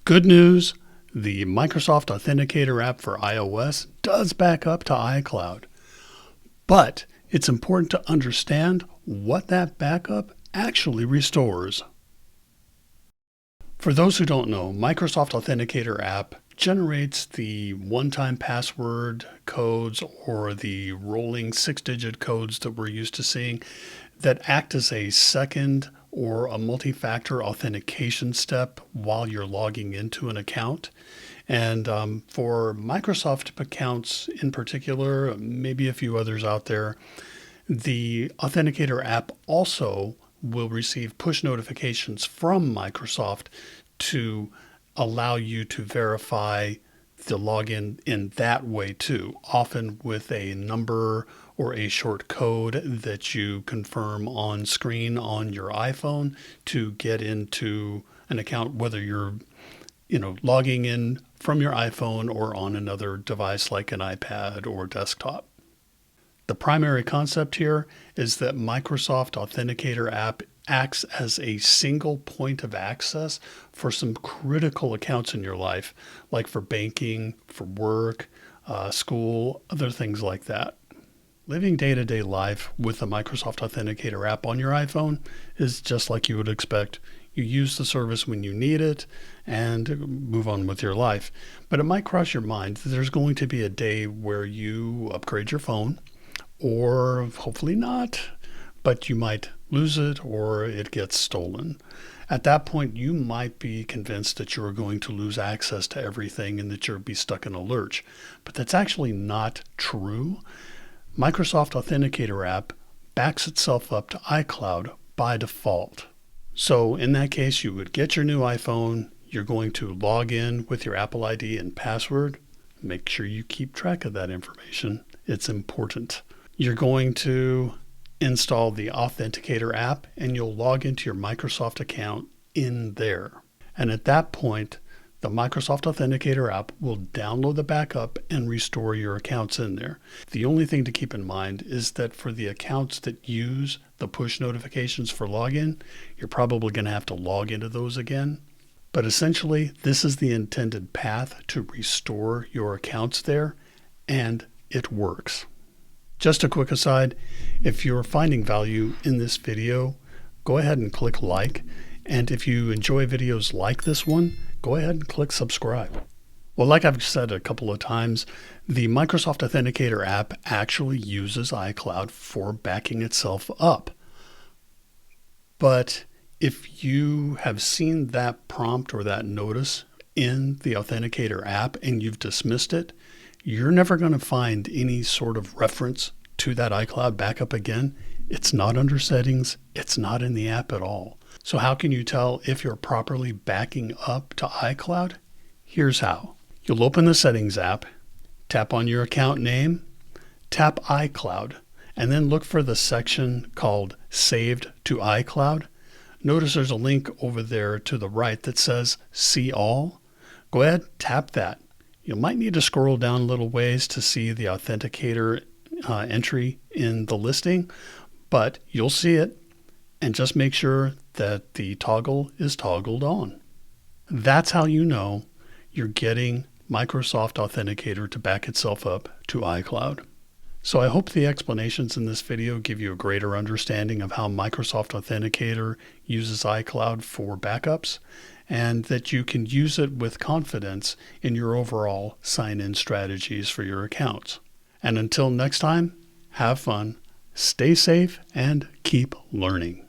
Good news, the Microsoft Authenticator app for iOS does back up to iCloud, but it's important to understand what that backup actually restores. For those who don't know, Microsoft Authenticator app generates the one-time password codes or the rolling 6-digit codes that we're used to seeing that act as a second or a multi-factor authentication step while you're logging into an account. And for Microsoft accounts in particular, maybe a few others out there, the Authenticator app also will receive push notifications from Microsoft to allow you to verify the login in that way too, often with a number or a short code that you confirm on screen on your iPhone to get into an account, whether you're logging in from your iPhone or on another device like an iPad or desktop. The primary concept here is that Microsoft Authenticator app acts as a single point of access for some critical accounts in your life, like for banking, for work, school, other things like that. Living day-to-day life with the Microsoft Authenticator app on your iPhone is just like you would expect. You use the service when you need it and move on with your life. But it might cross your mind that there's going to be a day where you upgrade your phone, or hopefully not, but you might lose it or it gets stolen. At that point, you might be convinced that you're going to lose access to everything and that you'll be stuck in a lurch. But that's actually not true. Microsoft Authenticator app backs itself up to iCloud by default. So in that case, you would get your new iPhone, you're going to log in with your Apple ID and password. Make sure you keep track of that information. It's important. You're going to install the Authenticator app and you'll log into your Microsoft account in there. And at that point, the Microsoft Authenticator app will download the backup and restore your accounts in there. The only thing to keep in mind is that for the accounts that use the push notifications for login, you're probably going to have to log into those again. But essentially, this is the intended path to restore your accounts there, and it works. Just a quick aside, if you're finding value in this video, go ahead and click like. And if you enjoy videos like this one, go ahead and click subscribe. Well, like I've said a couple of times, the Microsoft Authenticator app actually uses iCloud for backing itself up. But if you have seen that prompt or that notice in the Authenticator app and you've dismissed it, you're never going to find any sort of reference to that iCloud backup again. It's not under settings. It's not in the app at all. So how can you tell if you're properly backing up to iCloud? Here's how. You'll open the Settings app, tap on your account name, tap iCloud, and then look for the section called Saved to iCloud. Notice there's a link over there to the right that says See All. Go ahead, tap that. You might need to scroll down a little ways to see the Authenticator entry in the listing, but you'll see it, and just make sure that the toggle is toggled on. That's how you know you're getting Microsoft Authenticator to back itself up to iCloud. So I hope the explanations in this video give you a greater understanding of how Microsoft Authenticator uses iCloud for backups, and that you can use it with confidence in your overall sign-in strategies for your accounts. And until next time, have fun, stay safe, and keep learning.